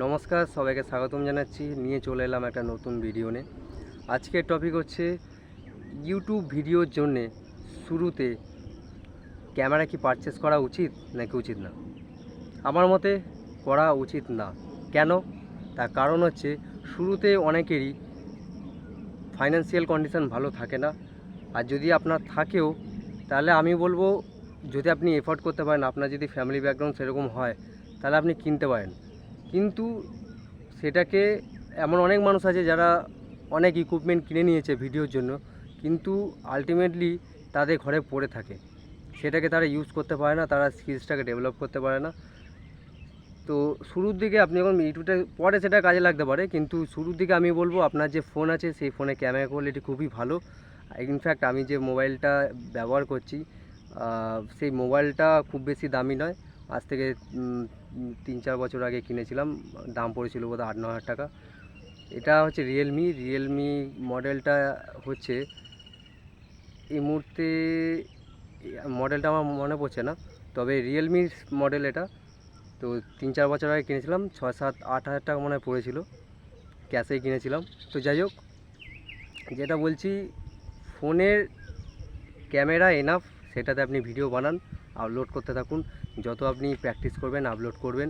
নমস্কার, সবাইকে স্বাগতম জানাচ্ছি। নিয়ে চলে এলাম একটা নতুন ভিডিও নিয়ে। আজকের টপিক হচ্ছে ইউটিউব ভিডিওর জন্যে শুরুতে ক্যামেরা কি পারচেস করা উচিত নাকি উচিত না। আমার মতে করা উচিত না। কেন? তার কারণ হচ্ছে শুরুতে অনেকেরই ফাইন্যান্সিয়াল কন্ডিশন ভালো থাকে না, আর যদি আপনার থাকেও তাহলে আমি বলবো যদি আপনি এফোর্ড করতে পারেন, আপনার যদি ফ্যামিলি ব্যাকগ্রাউন্ড সেরকম হয় তাহলে আপনি কিনতে পারেন। কিন্তু সেটাকে এমন অনেক মানুষ আছে যারা অনেক ইকুইপমেন্ট কিনে নিয়েছে ভিডিওর জন্য, কিন্তু আলটিমেটলি তাদের ঘরে পড়ে থাকে, সেটাকে তারা ইউজ করতে পারে না, তারা স্কিলসটাকে ডেভেলপ করতে পারে না। তো শুরুর দিকে আপনি যখন ইউটিউবটা পরে সেটা কাজে লাগতে পারে, কিন্তু শুরুর দিকে আমি বলবো আপনার যে ফোন আছে সেই ফোনে ক্যামেরা কোয়ালিটি খুবই ভালো। ইনফ্যাক্ট আমি যে মোবাইলটা ব্যবহার করছি সেই মোবাইলটা খুব বেশি দামি নয়। আজ থেকে 3-4 বছর আগে কিনেছিলাম, দাম পড়েছিল বোধহয় 8-9 হাজার টাকা। এটা হচ্ছে রিয়েলমি মডেলটা হচ্ছে এই মুহূর্তে মডেলটা আমার মনে পড়ছে না, তবে রিয়েলমির মডেল এটা। তো 3-4 বছর আগে কিনেছিলাম, 6-7-8 হাজার টাকা মনে হয় পড়েছিল, ক্যাশেই কিনেছিলাম। তো যাই হোক, যেটা বলছি, ফোনের ক্যামেরা এনাফ, সেটাতে আপনি ভিডিও বানান, আপলোড করতে থাকুন। যত আপনি প্র্যাকটিস করবেন, আপলোড করবেন,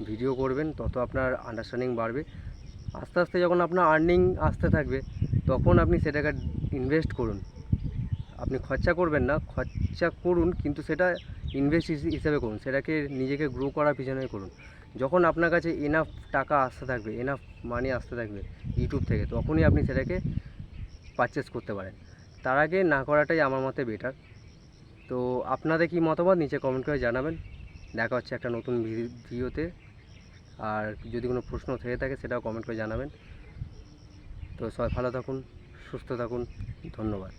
ভিডিও করবেন, তত আপনার আন্ডারস্ট্যান্ডিং বাড়বে। আস্তে আস্তে যখন আপনার আর্নিং আসতে থাকবে তখন আপনি সেটাকে ইনভেস্ট করুন। আপনি খরচা করবেন না, খরচা করুন, কিন্তু সেটা ইনভেস্ট হিসেবে করুন, সেটাকে নিজেকে গ্রো করার পিছনে করুন। যখন আপনার কাছে এনাফ টাকা আসতে থাকবে, এনাফ মানি আসতে থাকবে ইউটিউব থেকে, তখনই আপনি সেটাকে পারচেস করতে পারেন। তার আগে না করাটাই আমার মতে বেটার। তো আপনাদের কি মতামত নিচে কমেন্ট করে জানাবেন। দেখা হচ্ছে একটা নতুন ভিডিওতে। আর যদি কোনো প্রশ্ন থেকে থাকে সেটাও কমেন্ট করে জানাবেন। তো সবাই ভালো থাকুন, সুস্থ থাকুন, ধন্যবাদ।